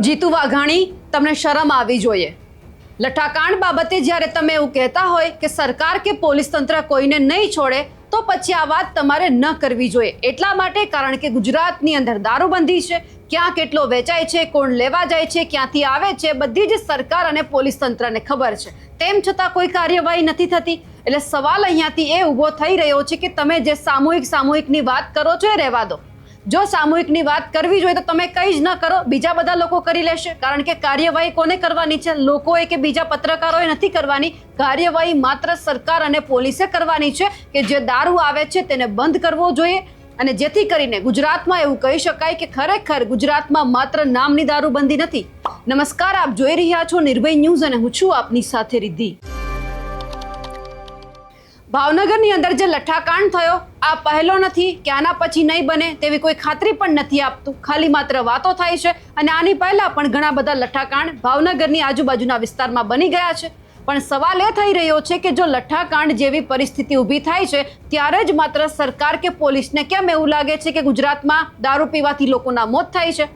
જીતુ વાઘાણી, તમને શરમ આવી જોઈએ। લઠ્ઠાકાંડ બાબતે જ્યારે તમે એવું કહેતા હોય કે સરકાર કે પોલીસ તંત્ર કોઈને નહીં છોડે, તો પછી આ વાત તમારે ન કરવી જોઈએ। એટલા માટે કારણ કે ગુજરાતની અંદર દારૂબંધી છે, ક્યાં કેટલો વેચાય છે, કોણ લેવા જાય છે, ક્યાંથી આવે છે, બધી જ સરકાર અને પોલીસ તંત્રને ખબર છે। તેમ છતાં કોઈ કાર્યવાહી નથી થતી। એટલે સવાલ અહીંયાથી એ ઊભો થઈ રહ્યો છે કે તમે જે સામૂહિકની વાત કરો છો એ રહેવા દો। જો સામૂહિકની વાત કરવી જોઈએ તો તમે કંઈ જ ન કરો, બીજા બધા લોકો કરી લેશે। કારણ કે કાર્યવાહી કોને કરવાની છે? લોકોએ કે બીજા પત્રકારોએ નથી કરવાની। કાર્યવાહી માત્ર સરકાર અને પોલીસે કરવાની છે કે જે દારૂ આવે છે તેને બંધ કરવો જોઈએ, અને જેથી કરીને ગુજરાતમાં એવું કહી શકાય કે ખરેખર ગુજરાતમાં માત્ર નામની દારૂબંધી નથી। નમસ્કાર, આપ જોઈ રહ્યા છો નિર્ભય ન્યૂઝ અને હું છું આપની સાથે રિદ્ધિ। ભાવનગરની અંદર જે લઠ્ઠાકાંડ થયો આ પહેલો નથી કે આના પછી નહીં બને તેવી કોઈ ખાતરી પણ નથી આપતું। ખાલી માત્ર વાતો થાય છે, અને આની પહેલા પણ ઘણા બધા લઠ્ઠાકાંડ ભાવનગરની આજુબાજુના વિસ્તારમાં બની ગયા છે। પણ સવાલ એ થઈ રહ્યો છે કે જો લઠ્ઠાકાંડ જેવી પરિસ્થિતિ ઊભી થાય છે ત્યારે જ માત્ર સરકાર કે પોલીસને કેમ એવું લાગે છે કે ગુજરાતમાં દારૂ પીવાથી લોકોના મોત થાય છે?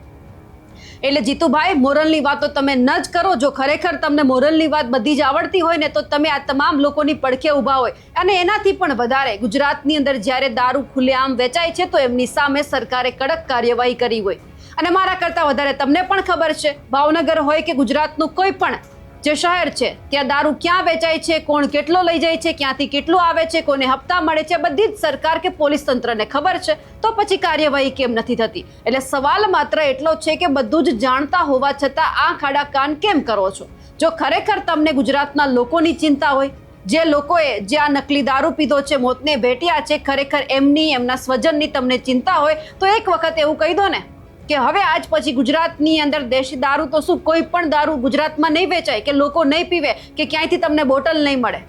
એટલે જીતુભાઈ, મોરલની વાતો તમે ન જ કરો। જો ખરેખર તમને મોરલની વાત બધી જ આવડતી હોય ને તો તમે આ તમામ લોકોની પડખે ઊભા હોય, અને એનાથી પણ વધારે ગુજરાતની અંદર જ્યારે દારૂ ખુલ્લેઆમ વેચાય છે તો એમની સામે સરકારે કડક કાર્યવાહી કરી હોય। અને મારા કરતાં વધારે તમને પણ ખબર છે, ભાવનગર હોય કે ગુજરાતનું કોઈ પણ જે શહેર છે ત્યાં દારૂ ક્યાં વેચાય છે, કોણ કેટલો લઈ જાય છે, ક્યાંથી કેટલું આવે છે, કોને હપ્તા મળે છે, બધી જ સરકાર કે પોલીસ તંત્રને ખબર છે। તો પછી કાર્યવાહી કેમ નથી થતી? એટલે સવાલ માત્ર એટલો છે કે બધું જ જાણતા હોવા છતાં આ ખાડા કાન કેમ કરો છો? જો ખરેખર તમને ગુજરાતના લોકોની ચિંતા હોય, જે લોકોએ જે આ નકલી દારૂ પીધો છે, મોતને ભેટ્યા છે, ખરેખર એમની, એમના સ્વજનની તમને ચિંતા હોય તો એક વખત એવું કહી દો ને કે હવે આજ પછી ગુજરાતની અંદર દેશી દારૂ તો શું, કોઈ પણ દારૂ ગુજરાતમાં નહીં વેચાય, કે લોકો નહીં પીવે, કે ક્યાંયથી તમને બોટલ નહીં મળે।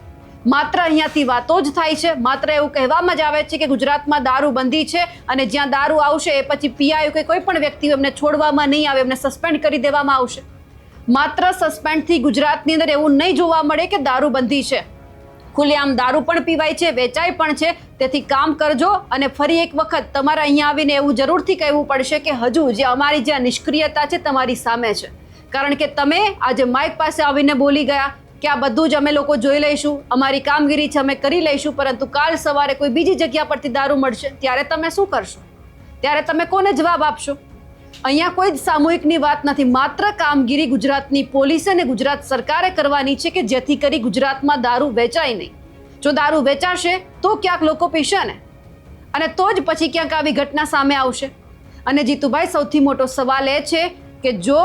માત્ર અહીંયાથી વાતો જ થાય છે, માત્ર એવું કહેવામાં જ આવે છે કે ગુજરાતમાં દારૂ બંધી છે, અને જ્યાં દારૂ આવશે એ પછી પીઆઈ કે કોઈ પણ વ્યક્તિ એમને છોડવામાં નહીં આવે, એમને સસ્પેન્ડ કરી દેવામાં આવશે। માત્ર સસ્પેન્ડથી ગુજરાતની અંદર એવું નહીં જોવા મળે કે દારૂ બંધી છે, ખુલ્લેઆમ દારૂ પણ પીવાય છે, વેચાય પણ છે। તેથી કામ કરજો, અને ફરી એક વખત તમારે અહીંયા આવીને એવું જરૂરથી કહેવું પડશે કે હજુ જે અમારી જે નિષ્ક્રિયતા છે તમારી સામે છે। કારણ કે તમે આજે માઇક પાસે આવીને બોલી ગયા કે આ બધું જ અમે લોકો જોઈ લઈશું, અમારી કામગીરી છે, અમે કરી લઈશું, પરંતુ કાલ સવારે કોઈ બીજી જગ્યા પરથી દારૂ મળશે ત્યારે તમે શું કરશો? ત્યારે તમે કોને જવાબ આપશો? અહીંયા કોઈ જ સામૂહિકની વાત નથી, માત્ર કામગીરી ગુજરાતની પોલીસે અને ગુજરાત સરકારે કરવાની છે કે જેથી કરી ગુજરાતમાં દારૂ વેચાય નહીં। જો દારૂ વેચાશે તો ક્યાંક લોકો પીશે ને, અને તો જ પછી ક્યાંક આવી ઘટના સામે આવશે। અને જીતુભાઈ, સૌથી મોટો સવાલ એ છે કે જો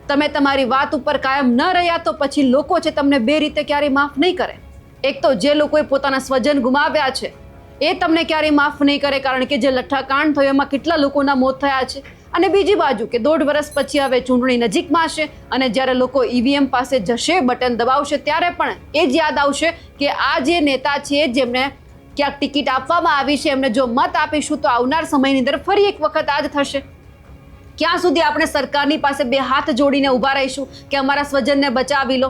તમે તમારી વાત ઉપર કાયમ ન રહ્યા તો પછી લોકો છે તમને બે રીતે ક્યારેય માફ નહીં કરે। એક તો જે લોકોએ પોતાના સ્વજન ગુમાવ્યા છે એ તમને ક્યારેય માફ નહીં કરે, કારણ કે જે લઠ્ઠાકાંડ થયો એમાં કેટલા લોકોના મોત થયા છે। અને બીજી બાજુ કે 1.5 વર્ષ પછી હવે ચૂંટણી નજીકમાં છે, અને જ્યારે લોકો ઈવીએમ પાસે જશે, બટન દબાવશે, ત્યારે પણ એ જ યાદ આવશે કે આ જે નેતા છે જેમને ક્યાંક ટિકિટ આપવામાં આવી છે, એમને જો મત આપીશું તો આવનાર સમયની અંદર ફરી એક વખત આ જ થશે। ક્યાં સુધી આપણે સરકારની પાસે બે હાથ જોડીને ઊભા રહીશું કે અમારા સ્વજનને બચાવી લો?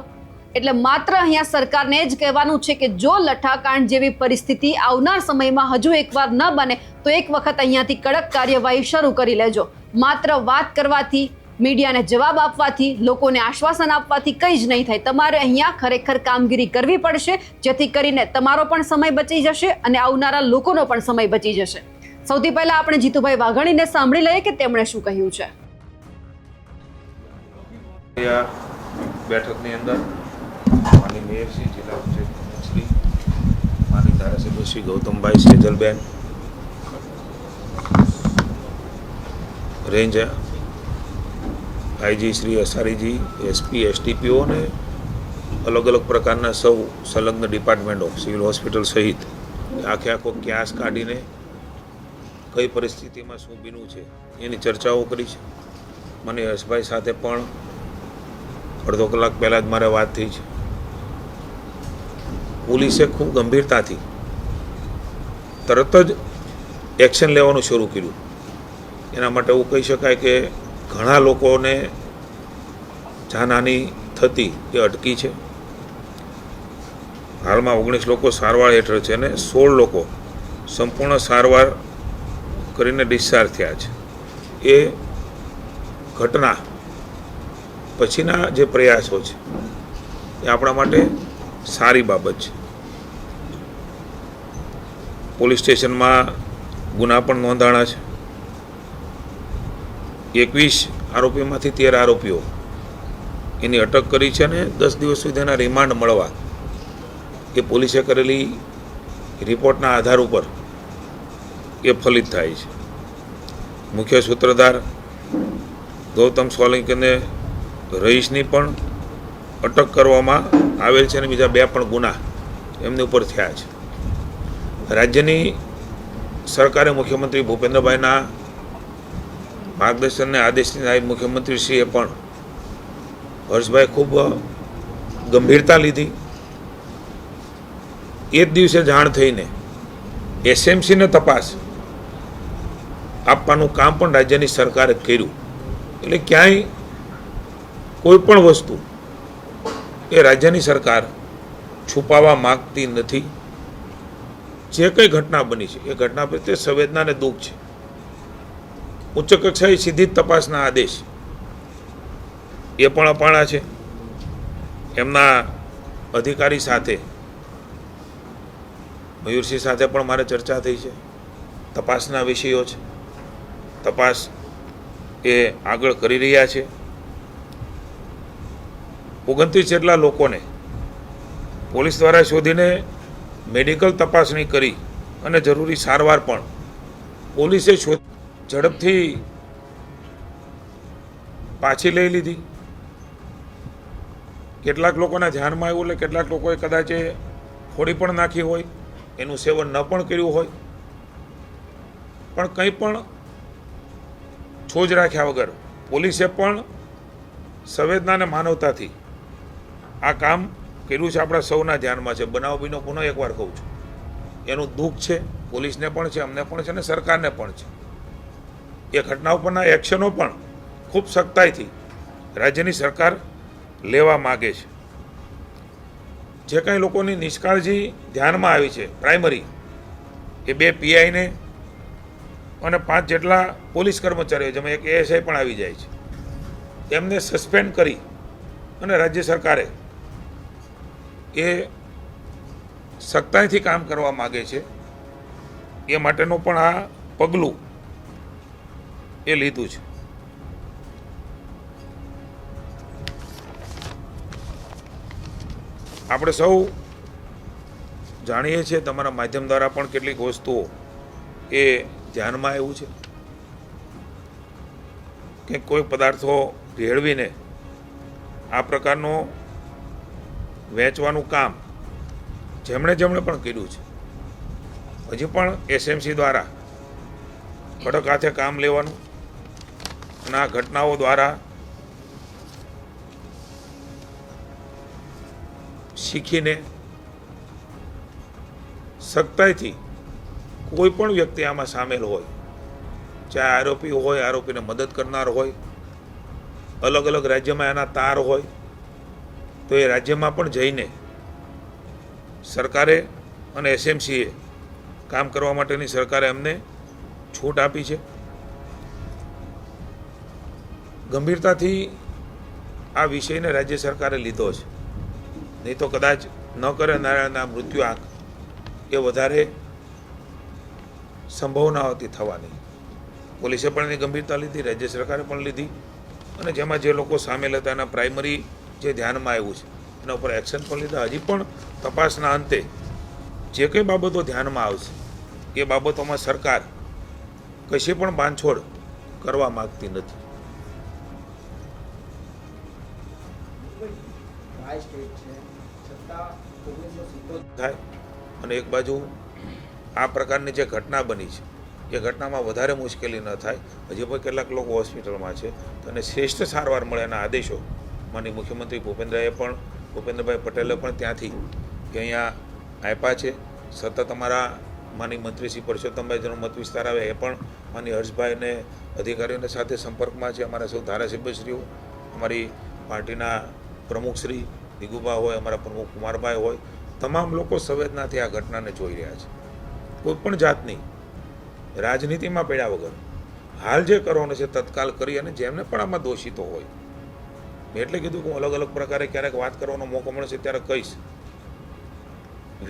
એટલે માત્ર અહીંયા સરકારને જ કહેવાનું છે કે જો લઠ્ઠાકાંડ જેવી પરિસ્થિતિ આવનાર સમયમાં હજુ એકવાર ન બને તો એક વખત અહીંયાથી કડક કાર્યવાહી શરૂ કરી લેજો। માત્ર વાત કરવાથી, મીડિયાને જવાબ આપવાથી, લોકોને આશ્વાસન આપવાથી કંઈ જ નહીં થાય। તમારે અહીંયા ખરેખર કામગીરી કરવી પડશે, જેથી કરીને તમારો પણ સમય બચી જશે અને આવનારા લોકોનો પણ સમય બચી જશે। સૌથી પહેલા આપણે જીતુભાઈ વાઘાણીને સાંભળી લઈએ કે તેમણે શું કહ્યું છે। બેઠકની અંદર માની મેયરશ્રી, જિલ્લા પંચાયત પ્રમુખશ્રી, માની ધારાસભ્ય Shri Gautambhai Sejalben, range IG Shri Asariji, SP, STPO અને અલગ અલગ પ્રકારના સૌ સંલગ્ન ડિપાર્ટમેન્ટો, સિવિલ હોસ્પિટલ સહિત આખો ક્યાસ કાઢીને કઈ પરિસ્થિતિમાં શું બીનું છે એની ચર્ચાઓ કરી છે। મને યશભાઈ સાથે પણ અડધો કલાક પહેલાં જ મારે વાત થઈ છે। પોલીસે ખૂબ ગંભીરતાથી તરત જ એક્શન લેવાનું શરૂ કર્યું। એના માટે એવું કહી શકાય કે ઘણા લોકોને જાનહાનિ થતી એ અટકી છે। હાલમાં 19 લોકો સારવાર હેઠળ છે અને 16 લોકો સંપૂર્ણ સારવાર કરીને ડિસ્ચાર્જ થયા છે। એ ઘટના પછીના જે પ્રયાસો છે એ આપણા માટે સારી બાબત છે. પોલીસ સ્ટેશનમાં ગુના પણ નોંધાણા છે. 21 આરોપીમાંથી 13 આરોપીઓ એની અટક કરી છે અને 10 દિવસ સુધીના રિમાન્ડ મળવા એ પોલીસે કરેલી રિપોર્ટના આધાર ઉપર એ ફલિત થાય છે. મુખ્ય સૂત્રધાર ગૌતમ સોલંકીને રહીશની પણ અટક કરવામાં આવેલ છે અને બીજા 2 પણ ગુના એમની ઉપર થયા છે. રાજ્યની સરકારે મુખ્યમંત્રી ભૂપેન્દ્રભાઈના માર્ગદર્શનને આદેશની નાયબ મુખ્યમંત્રીશ્રીએ પણ હર્ષભાઈ ખૂબ ગંભીરતા લીધી. એ જ દિવસે જાણ થઈને એસએમસીને તપાસ આપવાનું કામ પણ રાજ્યની સરકારે કર્યું. એટલે ક્યાંય કોઈ પણ વસ્તુ એ રાજ્યની સરકાર છુપાવવા માગતી નથી. જે કંઈ ઘટના બની છે એ ઘટના પ્રત્યે સંવેદના અને દુઃખ છે. ઉચ્ચ કક્ષાએ સીધી જ તપાસના આદેશ એ પણ અપાણા છે. એમના અધિકારી સાથે મયુરસિંહ સાથે પણ મારે ચર્ચા થઈ છે. તપાસના વિષયો છે. તપાસ એ આગળ કરી રહ્યા છે. 29 જેટલા લોકોને પોલીસ દ્વારા શોધીને મેડિકલ તપાસણી કરી અને જરૂરી સારવાર પણ પોલીસે ઝડપથી પાછી લઈ લીધી. કેટલાક લોકોના ધ્યાનમાં આવ્યું એટલે કેટલાક લોકોએ કદાચ ફોડી પણ નાખી હોય, એનું સેવન ન પણ કર્યું હોય, પણ કંઈ પણ છોજ રાખ્યા વગર પોલીસે પણ સંવેદના અને માનવતાથી આ કામ કર્યું છે. આપણા સૌના ધ્યાનમાં છે. બનાવ બીનો પુનઃ એકવાર કહું છું, એનું દુઃખ છે પોલીસને પણ છે, અમને પણ છે અને સરકારને પણ છે. એ ઘટના ઉપરના એક્શનો પણ ખૂબ સખ્તાઈથી રાજ્યની સરકાર લેવા માગે છે. જે કાંઈ લોકોની નિષ્કાળજી ધ્યાનમાં આવી છે પ્રાઇમરી, એ 2 પીઆઈને અને 5 જેટલા પોલીસ કર્મચારીઓ, જેમાં એક એએસઆઈ પણ આવી જાય છે, એમને સસ્પેન્ડ કરી અને રાજ્ય સરકારે એ સખ્તાઈથી કામ કરવા માગે છે. એ માટેનું પણ આ પગલું એ લીધું છે. આપણે સૌ જાણીએ છીએ, તમારા માધ્યમ દ્વારા પણ કેટલીક વસ્તુઓ એ ધ્યાનમાં આવ્યું છે કે કોઈ પદાર્થો ભેળવીને આ પ્રકારનો વેચવાનું કામ જેમણે પણ કર્યું છે, હજી પણ એસએમસી દ્વારા કડક હાથે કામ લેવાનું અને આ ઘટનાઓ દ્વારા શીખીને સખ્તાઈથી કોઈ પણ વ્યક્તિ આમાં સામેલ હોય, ચાહે આરોપી હોય, આરોપીને મદદ કરનાર હોય, અલગ અલગ રાજ્યમાં એના તાર હોય, તો એ રાજ્યમાં પણ જઈને સરકારે અને એસએમસીએ કામ કરવા માટેની સરકારે એમને છૂટ આપી છે. ગંભીરતાથી આ વિષયને રાજ્ય સરકારે લીધો છે. નહીં તો કદાચ ન કરે નારાયણના મૃત્યુ આંક એ વધારે સંભાવના હતી થવાની. પોલીસે પણ એની ગંભીરતા લીધી, રાજ્ય સરકારે પણ લીધી અને જેમાં જે લોકો સામેલ હતા એના પ્રાઇમરી જે ધ્યાનમાં આવ્યું છે એના ઉપર એક્શન પણ લીધા. હજી પણ તપાસના અંતે જે કંઈ બાબતો ધ્યાનમાં આવશે એ બાબતોમાં સરકાર કશી પણ બાંધછોડ કરવા માગતી નથી. થાય અને એક બાજુ આ પ્રકારની જે ઘટના બની છે એ ઘટનામાં વધારે મુશ્કેલી ન થાય. હજી પણ કેટલાક લોકો હોસ્પિટલમાં છે તો એને શ્રેષ્ઠ સારવાર મળે એના આદેશો માનનીય મુખ્યમંત્રી ભૂપેન્દ્રભાઈ પટેલે પણ ત્યાંથી કે અહીંયા આપ્યા છે. સતત અમારા માનનીય મંત્રી શ્રી પરસોત્તમભાઈ જેનો મત વિસ્તાર આવે એ પણ માનનીય હર્ષભાઈ અને અધિકારીઓને સાથે સંપર્કમાં છે. અમારા સૌ ધારાસભ્યશ્રીઓ, અમારી પાર્ટીના પ્રમુખશ્રી દિગુભા હોય, અમારા પ્રમુખ કુમારભાઈ હોય, તમામ લોકો સંવેદનાથી આ ઘટનાને જોઈ રહ્યા છે. કોઈ પણ જાતની રાજનીતિમાં પડ્યા વગર હાલ જે કરવાનું છે તત્કાલ કરી અને જેમને પણ આમાં દોષિતો હોય મેં એટલે કીધું કે હું અલગ અલગ પ્રકારે ક્યારેક વાત કરવાનો મોકો મળશે ત્યારે કહીશ.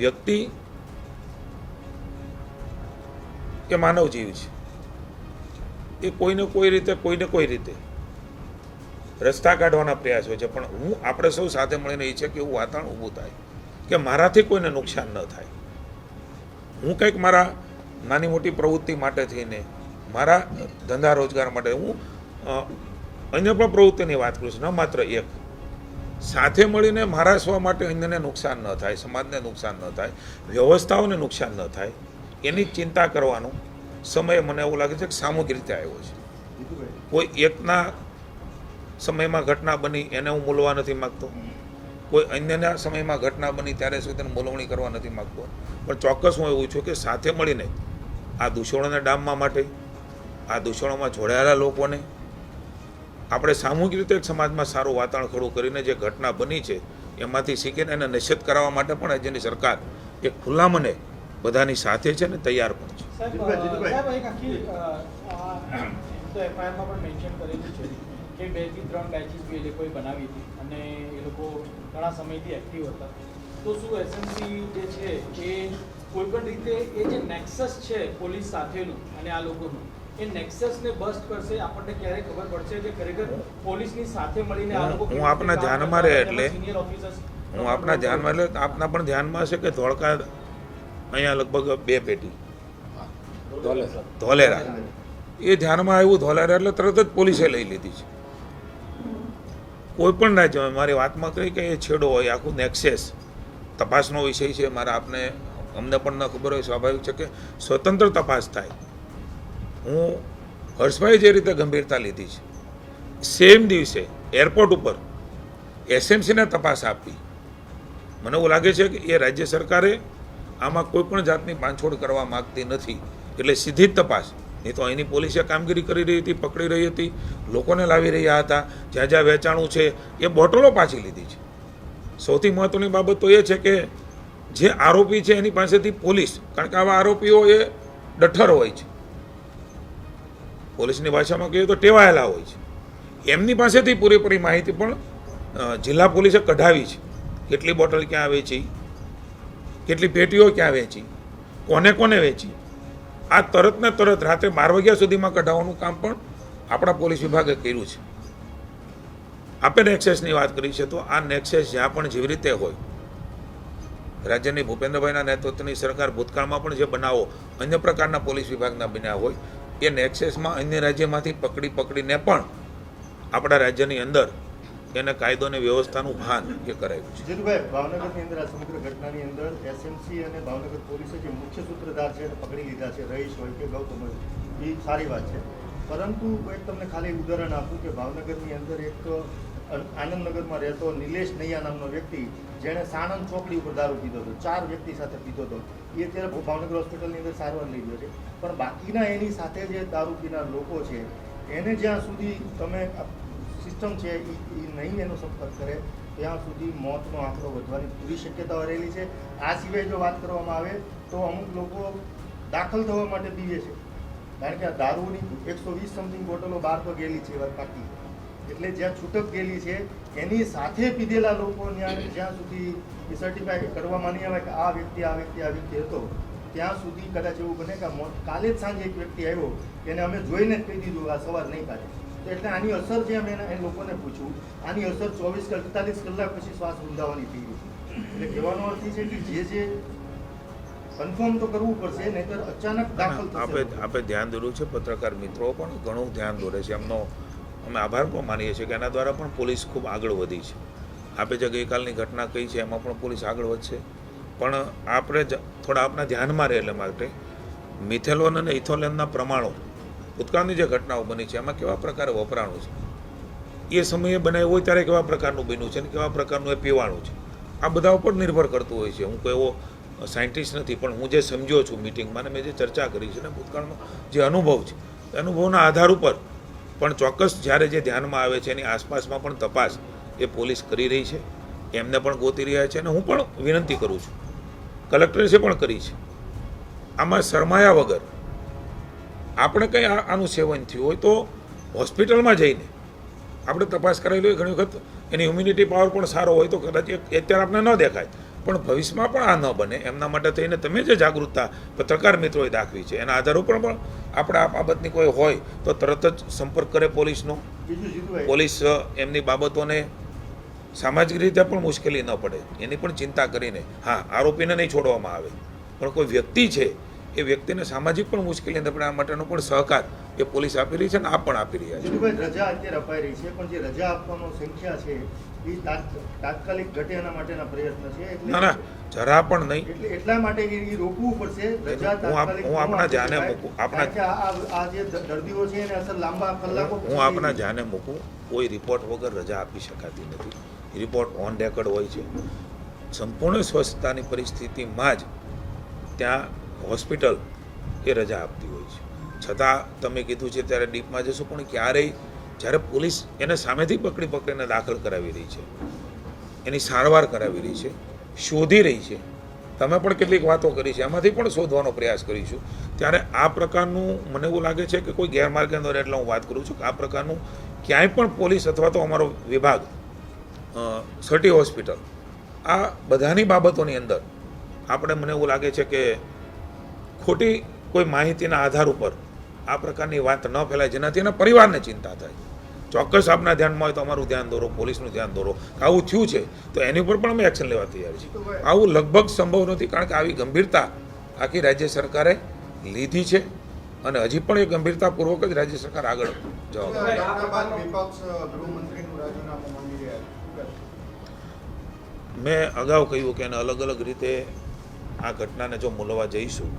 વ્યક્તિ એ માનવ જીવ છે, એ કોઈને કોઈ રીતે રસ્તા કાઢવાના પ્રયાસ હોય છે. પણ આપણે સૌ સાથે મળીને ઈચ્છે કે એવું વાતાવરણ ઊભું થાય કે મારાથી કોઈને નુકસાન ન થાય. હું કંઈક મારા નાની મોટી પ્રવૃત્તિ માટે થઈને, મારા ધંધા રોજગાર માટે હું અન્ય પણ પ્રવૃત્તિની વાત કરું છું, ન માત્ર એક. સાથે મળીને મારા સ્વ માટે અન્યને નુકસાન ન થાય, સમાજને નુકસાન ન થાય, વ્યવસ્થાઓને નુકસાન ન થાય, એની ચિંતા કરવાનો સમય મને એવું લાગે છે કે સામૂહિક રીતે આવ્યો છે. કોઈ એકના સમયમાં ઘટના બની એને હું મૂલવા નથી માગતો, કોઈ અન્યના સમયમાં ઘટના બની ત્યારે સુધી તેને મૂલવણી કરવા નથી માગતો. પણ ચોક્કસ હું એવું છું કે સાથે મળીને આ દૂષણોને ડામવા માટે, આ દૂષણોમાં જોડાયેલા લોકોને આપણે સામૂહિક રીતે એક સમાજમાં સારું વાતાવરણ ખડું કરીને જે ઘટના બની છે એમાંથી શીખીને એને નિશ્ચિત કરાવવા માટે પણ રાજ્યની સરકાર એક ખુલ્લા મને બધાની સાથે છે ને તૈયાર પણ છે. સાહેબ એક આખી તો એફઆઈઆરમાં પણ મેન્શન કરેલું છે કે 2 થી 3 બેચીસ બી એ લોકોએ બનાવી હતી અને એ લોકો ઘણા સમયથી એક્ટિવ હતા. તો શું એસએમસી જે છે એ કોઈ પણ રીતે એ જે નેક્સસ છે પોલીસ સાથેનું અને આ લોકોનું, એ નેક્સસને બસ્ટ કરશે? આપણને ક્યારે ખબર પડશે કે ખરેખર પોલીસની સાથે મળીને આ લોકો હું આપના ધ્યાનમાં રહે એટલે હું આપના ધ્યાનમાં એટલે આપના પણ ધ્યાનમાં હશે કે ધોળકા અહીંયા લગભગ 2 પેટી ધોલેરા એ ધ્યાનમાં આવ્યું. ધોલેરા એટલે તરત જ પોલીસે લઈ લીધી છે. કોઈ પણ રાજ્યમાં મારી વાતમાં કહી કે એ છેડો હોય, આખું નેક્સેસ તપાસનો વિષય છે. મારા અમને પણ ન ખબર હોય, સ્વાભાવિક છે કે સ્વતંત્ર તપાસ થાય. હું હર્ષભાઈ જે રીતે ગંભીરતા લીધી છે, સેમ દિવસે એરપોર્ટ ઉપર એસએમસીને તપાસ આપી, મને એવું લાગે છે કે એ રાજ્ય સરકારે આમાં કોઈ પણ જાતની બાંધછોડ કરવા માગતી નથી. એટલે સીધી જ તપાસ. નહીં તો અહીંની પોલીસે કામગીરી કરી રહી હતી, પકડી રહી હતી, લોકોને લાવી રહ્યા હતા. જ્યાં જ્યાં વેચાણું છે એ બોટલો પાછી લીધી છે. સૌથી મહત્ત્વની બાબત તો એ છે કે જે આરોપી છે એની પાસેથી પોલીસ, કારણ કે આવા આરોપીઓ એ ડઠ્ઠર હોય છે, પોલીસની ભાષામાં કહીએ તો ટેવાયેલા હોય છે, એમની પાસેથી પૂરેપૂરી માહિતી પણ જિલ્લા પોલીસે કઢાવી છે. કેટલી બોટલ ક્યાં વેચી, કેટલી પેટીઓ ક્યાં વેચી, કોને વેચી, આ તરત ને તરત રાત્રે 12 વાગ્યા સુધીમાં કઢાવવાનું કામ પણ આપણા પોલીસ વિભાગે કર્યું છે. આપણે નેક્સેસની વાત કરી છે તો આ નેક્સેસ જ્યાં પણ જેવી રીતે હોય, રાજ્યની ભૂપેન્દ્રભાઈના નેતૃત્વની સરકાર ભૂતકાળમાં પણ જે બનાવો અન્ય પ્રકારના પોલીસ વિભાગના બન્યા હોય, એ નેક્સેસમાં અન્ય રાજ્યમાંથી પકડીને પણ આપણા રાજ્યની અંદર એને કાયદો અને વ્યવસ્થાનું ભાન એ કરાયું છે. જીતુભાઈ, ભાવનગરની અંદર આ સમગ્ર ઘટનાની અંદર એસએમસી અને ભાવનગર પોલીસે જે મુખ્ય સૂત્રધાર છે એને પકડી લીધા છે, રહીશ હોય કે ગૌતમ હોય, એ સારી વાત છે. પરંતુ એક તમને ખાલી ઉદાહરણ આપું કે ભાવનગરની અંદર એક આનંદનગરમાં રહેતો નિલેશ નૈયા નામનો વ્યક્તિ, જેણે સાણંદ ચોકડી ઉપર દારૂ પીધો હતો, 4 વ્યક્તિ સાથે પીધો હતો, એ અત્યારે ભાવનગર હોસ્પિટલની અંદર સારવાર લઈ ગયો છે. પણ બાકીના એની સાથે જે દારૂ પીનાર લોકો છે એને જ્યાં સુધી તમે સિસ્ટમ છે એ નહીં એનો સંપર્ક કરે ત્યાં સુધી મોતનો આંકડો વધવાની પૂરી શક્યતાઓ રહેલી છે. આ સિવાય જો વાત કરવામાં આવે તો અમુક લોકો દાખલ થવા માટે પીવે છે, કારણ કે આ દારૂની 120 સમથિંગ બોટલો બહાર તો ગયેલી છે એવા પાકી, એટલે જ્યાં છૂટક ગયેલી છે એની સાથે પીધેલા લોકો જ્યાં સુધી સર્ટિફાઈ કરવામાં નહીં આવે કે આ વ્યક્તિ હતો, ત્યાં સુધી કદાચ એવું બને કે કાલે જ સાંજે એક વ્યક્તિ આવ્યો એને અમે જોઈને જ કહી દીધું આ સવાર નહીં કાઢે. એટલે આની અસર જે મેં એ લોકોને પૂછ્યું, આની અસર 24 કે 48 કલાક પછી શ્વાસ રૂંધાવાની થઈ ગઈ. એટલે કહેવાનો અર્થ છે કે જે કન્ફર્મ તો કરવું પડશે, નહીંતર અચાનક દાખલ થશે. આપણે ધ્યાન દોર્યું છે, પત્રકાર મિત્રો પણ ઘણું ધ્યાન દોરે છે, એમનો અમે આભાર પણ માનીએ છીએ કે એના દ્વારા પણ પોલીસ ખૂબ આગળ વધી છે. આપણે જે ગઈકાલની ઘટના કહી છે એમાં પણ પોલીસ આગળ વધશે. પણ આપણે થોડા આપણા ધ્યાનમાં રહે એટલે માટે મિથેલોન અને ઇથોલેનના પ્રમાણો ભૂતકાળની જે ઘટનાઓ બની છે એમાં કેવા પ્રકારે વપરાણું છે, એ સમયે બનાવ્યું હોય ત્યારે કેવા પ્રકારનું બન્યું છે અને કેવા પ્રકારનું એ પીવાણું છે, આ બધા ઉપર નિર્ભર કરતું હોય છે. હું કોઈ એવો સાયન્ટિસ્ટ નથી, પણ હું જે સમજ્યો છું મિટિંગમાં અને મેં જે ચર્ચા કરી છે ને ભૂતકાળનો જે અનુભવ છે એ અનુભવના આધાર ઉપર પણ ચોક્કસ જ્યારે જે ધ્યાનમાં આવે છે એની આસપાસમાં પણ તપાસ એ પોલીસ કરી રહી છે, એમને પણ ગોતી રહ્યા છે. અને હું પણ વિનંતી કરું છું, કલેક્ટરે પણ કરી છે, આમાં શરમાયા વગર આપણે કંઈ આનું સેવન થયું હોય તો હોસ્પિટલમાં જઈને આપણે તપાસ કરાયેલી હોય ઘણી વખત એની હ્યુમિનિટી પાવર પણ સારો હોય તો કદાચ અત્યારે આપણે ન દેખાય, પણ ભવિષ્યમાં પણ આ ન બને એમના માટે થઈને તમે જે જાગૃતતા પત્રકાર મિત્રોએ દાખવી છે એના આધાર ઉપર પણ આપણે આ બાબતની કોઈ હોય તો તરત જ સંપર્ક કરે પોલીસનો. બીજું જીતુભાઈ, પોલીસ એમની બાબતોને સામાજિક રીતે પણ મુશ્કેલી ન પડે એની પણ ચિંતા કરીને, હા આરોપીને નહીં છોડવામાં આવે, પણ કોઈ વ્યક્તિ છે એ વ્યક્તિને સામાજિક પણ મુશ્કેલી ન પડે આ માટેનો પણ સહકાર એ પોલીસ આપી રહી છે અને આપ પણ આપી રહ્યા છે. જીતુભાઈ, રજા અત્યારે અપાઈ રહી છે, પણ જે રજા આપવાનો સંખ્યા છે એ તાત્કાલિક ઘટે એના માટેના પ્રયત્ન છે. ના ના, જરા પણ નહીં. એટલા માટે એ રોકવું પડશે. રજા તાત્કાલિક હું આપના ધ્યાને મૂકું, કારણ કે આ જે દર્દીઓ છે એને અસર લાંબા કલાકો હું આપના ધ્યાને મૂકું, કોઈ રિપોર્ટ વગર રજા આપી શકાતી નથી. રિપોર્ટ ઓન રેકોર્ડ હોય છે. સંપૂર્ણ સ્વસ્થતાની પરિસ્થિતિમાં જ ત્યાં હોસ્પિટલ એ રજા આપતી હોય છે. છતાં તમે કીધું છે ત્યારે ડીપમાં જશું, પણ ક્યારેય જ્યારે પોલીસ એને સામેથી પકડીને દાખલ કરાવી રહી છે, એની સારવાર કરાવી રહી છે, શોધી રહી છે, તમે પણ કેટલીક વાતો કરી છે એમાંથી પણ શોધવાનો પ્રયાસ કરીશું, ત્યારે આ પ્રકારનું મને એવું લાગે છે કે કોઈ ગેરમાર્ગે ન રહે એટલે હું વાત કરું છું કે આ પ્રકારનું ક્યાંય પણ પોલીસ અથવા તો અમારો વિભાગ સર્ટી હોસ્પિટલ આ બધાની બાબતોની અંદર આપણે મને એવું લાગે છે કે ખોટી કોઈ માહિતીના આધાર ઉપર આ પ્રકારની વાત ન ફેલાય જેનાથી એના પરિવારને ચિંતા થાય. ચોક્કસ આપના ધ્યાનમાં હોય તો અમારું ધ્યાન દોરો, પોલીસનું ધ્યાન દોરો. આવું થયું છે તો એની ઉપર પણ અમે એક્શન લેવા તૈયાર છીએ. આવું લગભગ સંભવ નથી, કારણ કે આવી ગંભીરતા આખી રાજ્ય સરકારે લીધી છે અને હજી પણ એ ગંભીરતાપૂર્વક જ રાજ્ય સરકાર આગળ મેં અગાઉ કહ્યું કે એને અલગ અલગ રીતે આ ઘટનાને જો મૂલવા જઈશું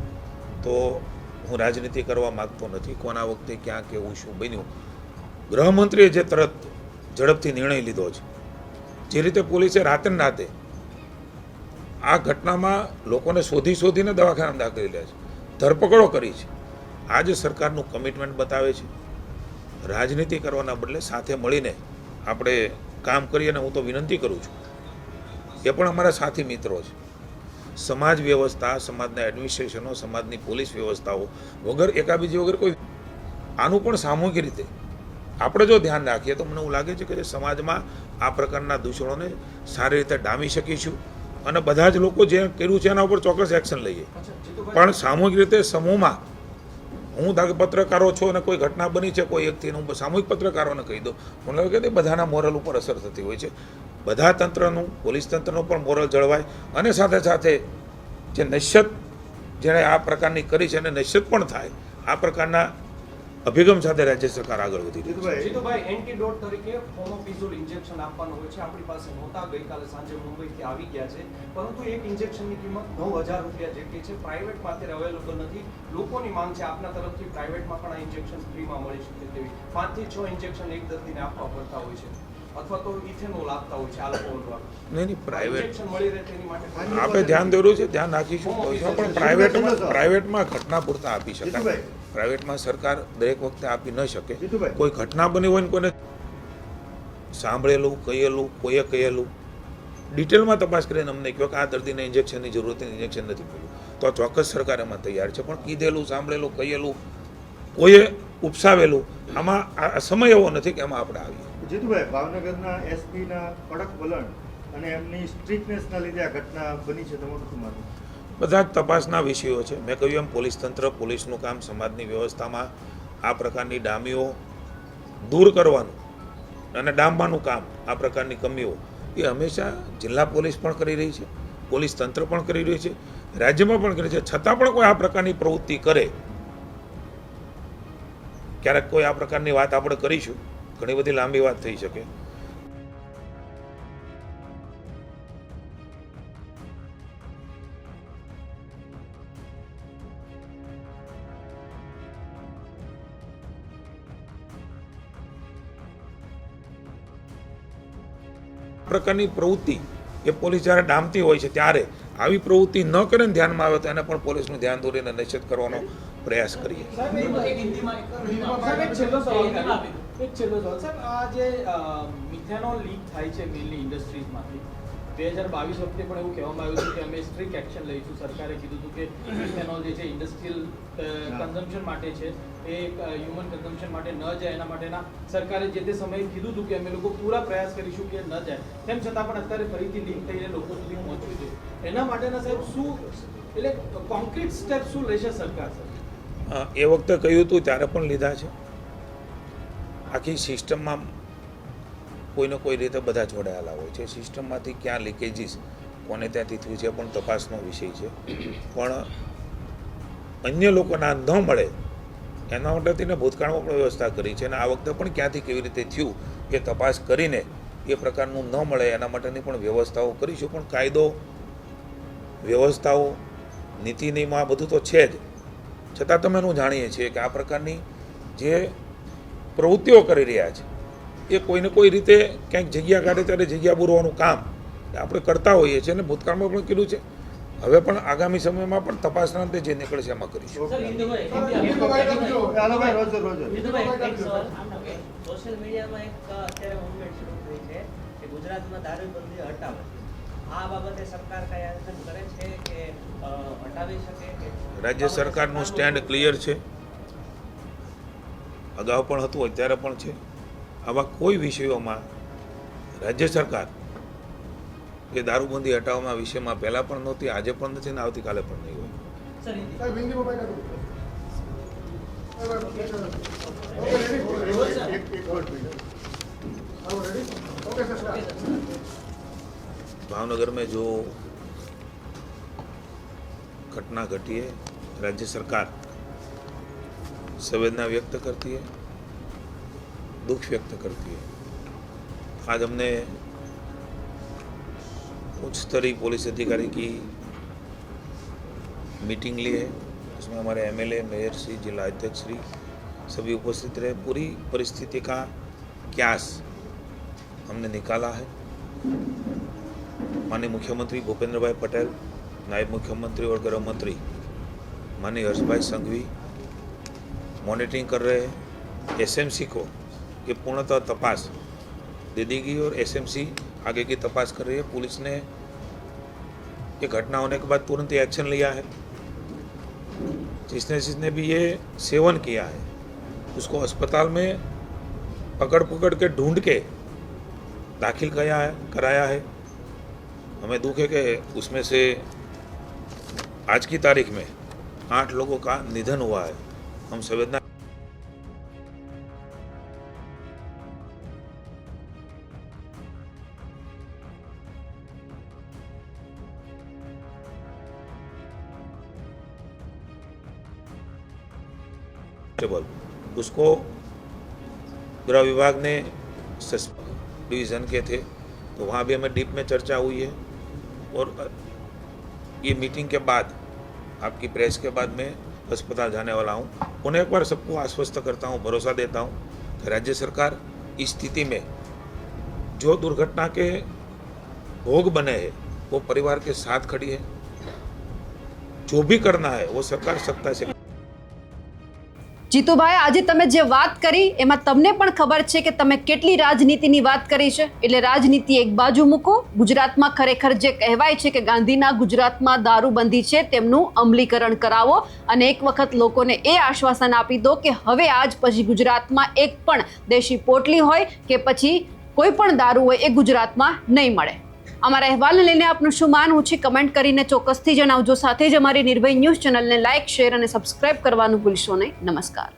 તો હું રાજનીતિ કરવા માગતો નથી. કોના વખતે ક્યાં કેવું શું બન્યું, ગૃહમંત્રીએ જે તરત ઝડપથી નિર્ણય લીધો છે, જે રીતે પોલીસે રાતે આ ઘટનામાં લોકોને શોધીને દવાખાનામાં દાખલ કર્યા છે, ધરપકડો કરી છે, આ જ સરકારનું કમિટમેન્ટ બતાવે છે. રાજનીતિ કરવાના બદલે સાથે મળીને આપણે કામ કરીએ અને હું તો વિનંતી કરું છું, એ પણ અમારા સાથી મિત્રો છે. સમાજ વ્યવસ્થા, સમાજના એડમિનિસ્ટ્રેશનો, સમાજની પોલીસ વ્યવસ્થાઓ વગર એકાબીજી વગર કોઈ આનું પણ સામૂહિક રીતે આપણે જો ધ્યાન રાખીએ તો મને એવું લાગે છે કે સમાજમાં આ પ્રકારના દૂષણોને સારી રીતે ડામી શકીશું અને બધા જ લોકો જે કર્યું છે એના ઉપર ચોક્કસ એક્શન લઈએ. પણ સામૂહિક રીતે સમૂહમાં હું પત્રકારો છો અને કોઈ ઘટના બની છે કોઈ એકથી હું સામૂહિક પત્રકારોને કહી દઉં, મને લાગે કે બધાના મોરલ ઉપર અસર થતી હોય છે. બધા તંત્રનું, પોલીસ તંત્રનું પણ મોરલ જળવાય અને સાથે સાથે જે નશ્યત જેણે આ પ્રકારની કરી છે અને નશ્યત પણ થાય આ પ્રકારના અભિગમ સાથે રાજ્ય સરકાર આગળ વધી રહી છે. જીતુભાઈ, એન્ટીડોટ તરીકે ફોનોપિઝોલ ઇન્જેક્શન આપવાનું હોય છે, આપણી પાસે નહોતા, ગઈકાલે સાંજે મુંબઈથી આવી ગયા છે, પરંતુ એક ઇન્જેક્શનની કિંમત 9,000 રૂપિયા જેટલી છે. પ્રાઇવેટમાં અત્યારે અવેલેબલ નથી. લોકોની માંગ છે આપના તરફથી પ્રાઇવેટમાં પણ આ ઇન્જેક્શન ફ્રીમાં મળી શકે તેવી. 5 થી 6 ઇન્જેક્શન એક દર્દીને આપવા પડતા હોય છે, અથવા તો ઇથેનોલ આપતા હોય છે આલ્કોહોલ વાળું. નહીં પ્રાઇવેટ ઇન્જેક્શન મળી રહે તેની માટે આપણે ધ્યાન દોર્યું છે, ધ્યાન રાખીશું, પણ પ્રાઇવેટમાં ઘટના પૂરતા આપી શકાય. પ્રાઇવેટમાં સરકાર દરેક વખતે આપી ન શકે. કોઈ ઘટના બની હોય ને કોઈને સાંભળેલું, કહેલું, કોઈએ કહેલું, ડિટેલમાં તપાસ કરીને અમને કહો કે આ દર્દીને ઇન્જેક્શનની જરૂરત ઇન્જેક્શન નથી મળ્યું તો ચોક્કસ સરકાર એમાં તૈયાર છે. પણ કીધેલું, સાંભળેલું, કહેલું, કોઈએ ઉપસાવેલું આમાં આ સમય એવો નથી કે એમાં આપણે આવીએ. જીતુભાઈ, ભાવનગરના એસપીના કડક વલણ અને એમની સ્ટ્રિક્ટનેસના લીધે આ ઘટના બની છે, તમારું શું માનવું? બધા જ તપાસના વિષયો છે. મેં કહ્યું એમ પોલીસ તંત્ર, પોલીસનું કામ, સમાજની વ્યવસ્થામાં આ પ્રકારની ડામીઓ દૂર કરવાનું અને ડામવાનું કામ, આ પ્રકારની કમીઓ એ હંમેશા જિલ્લા પોલીસ પણ કરી રહી છે, પોલીસ તંત્ર પણ કરી રહ્યું છે, રાજ્યમાં પણ કરી છે. છતાં પણ કોઈ આ પ્રકારની પ્રવૃત્તિ કરે, ક્યારેક કોઈ આ પ્રકારની વાત આપણે કરીશું, ઘણી બધી લાંબી વાત થઈ શકે. પ્રકારની પ્રવૃત્તિ એ પોલીસ જ્યારે ડામતી હોય છે ત્યારે આવી પ્રવૃત્તિ ન કરે ને ધ્યાનમાં આવે તો એને પણ પોલીસનું ધ્યાન દોરીને નિશ્ચિત કરવાનો પ્રયાસ કરીએ. સાહેબ, એક છેલ્લો સવાલ. આ જે મિથેનોલ લીક થાય છે મિલની ઇન્ડસ્ટ્રીઝમાંથી, 2022 વખતે પણ એવું કહેવામાં આવ્યું હતું કે અમે સ્ટ્રિક્ટ એક્શન લઈશું. સરકારે કીધું હતું કે ઇથેનોલ જે છે ઇન્ડસ્ટ્રીયલ કન્ઝમ્પશન માટે છે, એ હ્યુમન કન્ઝમ્પશન માટે ન જાય એના માટેના સરકારે જે તે સમયે કીધું હતું કે અમે લોકો પૂરા પ્રયાસ કરીશું કે ન જાય. તેમ છતાં પણ અત્યારે ફરીથી લીક થઈને લોકો સુધી પહોંચ્યું છે. એના માટેના સાહેબ શું એટલે કોન્ક્રીટ સ્ટેપ શું લેશે સરકાર? એ વખતે કહ્યું હતું ત્યારે પણ લીધા છે. આખી સિસ્ટમમાં કોઈને કોઈ રીતે બધા જોડાયેલા હોય છે. સિસ્ટમમાંથી ક્યાં લીકેજીસ કોને ત્યાંથી થયું છે પણ તપાસનો વિષય છે. પણ અન્ય લોકોના ન મળે એના માટે તેને ભૂતકાળમાં પણ વ્યવસ્થા કરી છે અને આ વખતે પણ ક્યાંથી કેવી રીતે થયું એ તપાસ કરીને એ પ્રકારનું ન મળે એના માટેની પણ વ્યવસ્થાઓ કરીશું. પણ કાયદો, વ્યવસ્થાઓ, નીતિ નિયમ આ બધું તો છે જ, છતાં તમે એનું જાણીએ છીએ કે આ પ્રકારની જે પ્રવૃત્તિઓ કરી રહ્યા છે એ કોઈને કોઈ રીતે ક્યાંક જગ્યા કાઢે ત્યારે જગ્યા પૂરવાનું કામ આપણે કરતા હોઈએ છીએ અને ભૂતકાળમાં પણ કીધું છે. હવે પણ આગામી સમયમાં પણ તપાસના અંતે જે નીકળશે એમાં કરીશું. સોશિયલ મીડિયામાં એક અત્યારે મૂવમેન્ટ શરૂ થઈ છે કે ગુજરાતમાં દારૂબંધી હટાવે. આ બાબતે સરકાર કઈ આયોજન કરે છે કે હટાવી શકે કે? રાજ્ય સરકારનું સ્ટેન્ડ ક્લિયર છે. અગાઉ પણ હતું, અત્યારે પણ છે. આવા કોઈ વિષયોમાં રાજ્ય સરકાર કે દારૂબંધી હટાવવાના વિષયમાં પહેલાં પણ નહોતી, આજે પણ નથી ને આવતીકાલે પણ નહીં હોય. भावनगर में जो घटना घटी है, राज्य सरकार संवेदना व्यक्त करती है, दुख व्यक्त करती है. आज हमने उच्च स्तरीय पुलिस अधिकारी की मीटिंग ली है. उसमें हमारे एमएलए, मेयर श्री, जिला अध्यक्ष श्री सभी उपस्थित रहे. पूरी परिस्थिति का क्यास हमने निकाला है. माननीय मुख्यमंत्री भूपेंद्र भाई पटेल, नायब मुख्यमंत्री और गृह मंत्री माननीय हर्ष भाई संघवी मॉनिटरिंग कर रहे हैं. एसएमसी को ये पूर्णतः तपास दे दी गई और एसएमसी आगे की तपास कर रही है. पुलिस ने ये घटना होने के बाद तुरंत ही एक्शन लिया है. जिसने भी ये सेवन किया है उसको अस्पताल में पकड़ के ढूंढ के दाखिल कराया है. हमें दुख है कि उसमें से आज की तारीख में 8 लोगों का निधन हुआ है. हम संवेदना उसको गृह विभाग ने डिवीज़न के थे तो वहाँ भी हमें डीप में चर्चा हुई है. और ये मीटिंग के बाद, आपकी प्रेस के बाद मैं अस्पताल जाने वाला हूँ. उन्हें एक बार सबको आश्वस्त करता हूँ, भरोसा देता हूँ कि राज्य सरकार इस स्थिति में जो दुर्घटना के भोग बने हैं वो परिवार के साथ खड़ी है. जो भी करना है वो सरकार सत्ता से. જીતુભાઈ, આજે તમે જે વાત કરી એમાં તમને પણ ખબર છે કે તમે કેટલી રાજનીતિની વાત કરી છે. એટલે રાજનીતિ એક બાજુ મૂકો. ગુજરાતમાં ખરેખર જે કહેવાય છે કે ગાંધીના ગુજરાતમાં દારૂબંધી છે તેમનું અમલીકરણ કરાવો અને એક વખત લોકોને એ આશ્વાસન આપી દો કે હવે આજ પછી ગુજરાતમાં એક પણ દેશી પોટલી હોય કે પછી કોઈ પણ દારૂ હોય એ ગુજરાતમાં નહીં મળે. અમારા અહેવાલને લઈને આપનું શું માનવું છે કમેન્ટ કરીને ચોક્કસથી જણાવજો. સાથે જ અમારી નિર્ભય ન્યૂઝ ચેનલને લાઇક, શેર અને સબસ્ક્રાઇબ કરવાનું ભૂલશો નહીં. નમસ્કાર.